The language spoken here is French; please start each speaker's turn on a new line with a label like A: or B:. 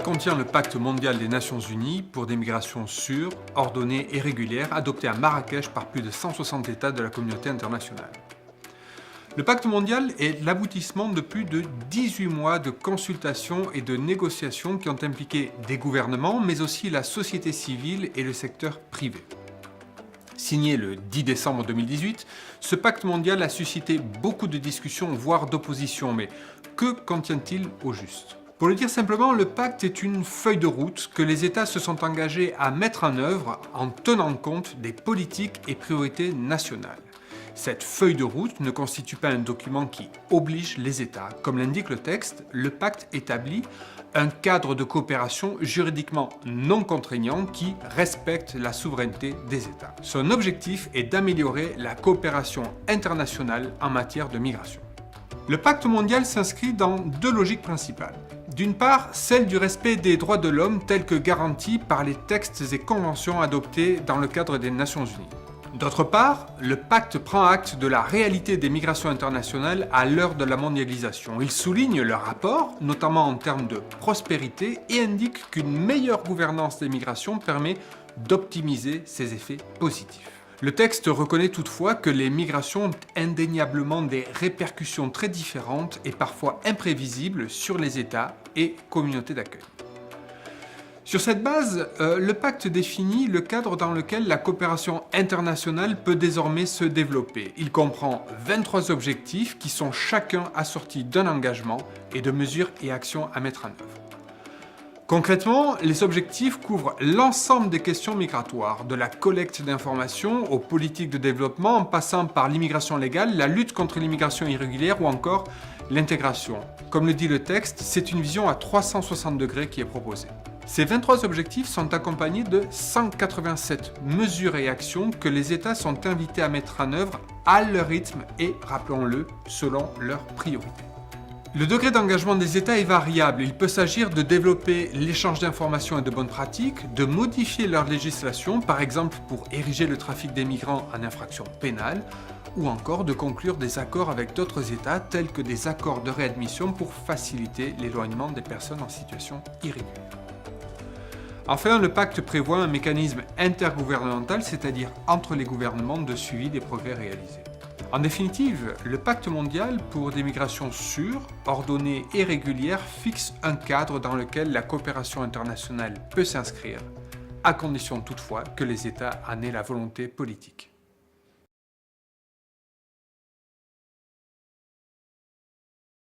A: contient le Pacte mondial des Nations Unies pour des migrations sûres, ordonnées et régulières, adopté à Marrakech par plus de 160 États de la communauté internationale. Le Pacte mondial est l'aboutissement de plus de 18 mois de consultations et de négociations qui ont impliqué des gouvernements, mais aussi la société civile et le secteur privé. Signé le 10 décembre 2018, ce pacte mondial a suscité beaucoup de discussions, voire d'oppositions, mais que contient-il au juste ? Pour le dire simplement, le pacte est une feuille de route que les États se sont engagés à mettre en œuvre en tenant compte des politiques et priorités nationales. Cette feuille de route ne constitue pas un document qui oblige les États. Comme l'indique le texte, le pacte établit un cadre de coopération juridiquement non contraignant qui respecte la souveraineté des États. Son objectif est d'améliorer la coopération internationale en matière de migration. Le pacte mondial s'inscrit dans deux logiques principales. D'une part, celle du respect des droits de l'homme tels que garantis par les textes et conventions adoptés dans le cadre des Nations Unies. D'autre part, le pacte prend acte de la réalité des migrations internationales à l'heure de la mondialisation. Il souligne leur rapport, notamment en termes de prospérité, et indique qu'une meilleure gouvernance des migrations permet d'optimiser ses effets positifs. Le texte reconnaît toutefois que les migrations ont indéniablement des répercussions très différentes et parfois imprévisibles sur les États et communautés d'accueil. Sur cette base, le pacte définit le cadre dans lequel la coopération internationale peut désormais se développer. Il comprend 23 objectifs qui sont chacun assortis d'un engagement et de mesures et actions à mettre en œuvre. Concrètement, les objectifs couvrent l'ensemble des questions migratoires, de la collecte d'informations aux politiques de développement en passant par l'immigration légale, la lutte contre l'immigration irrégulière ou encore l'intégration. Comme le dit le texte, c'est une vision à 360 degrés qui est proposée. Ces 23 objectifs sont accompagnés de 187 mesures et actions que les États sont invités à mettre en œuvre à leur rythme et, rappelons-le, selon leurs priorités. Le degré d'engagement des États est variable. Il peut s'agir de développer l'échange d'informations et de bonnes pratiques, de modifier leur législation, par exemple pour ériger le trafic des migrants en infraction pénale, ou encore de conclure des accords avec d'autres États, tels que des accords de réadmission pour faciliter l'éloignement des personnes en situation irrégulière. Enfin, le pacte prévoit un mécanisme intergouvernemental, c'est-à-dire entre les gouvernements, de suivi des progrès réalisés. En définitive, le pacte mondial pour des migrations sûres, ordonnées et régulières fixe un cadre dans lequel la coopération internationale peut s'inscrire, à condition toutefois que les États en aient la volonté politique.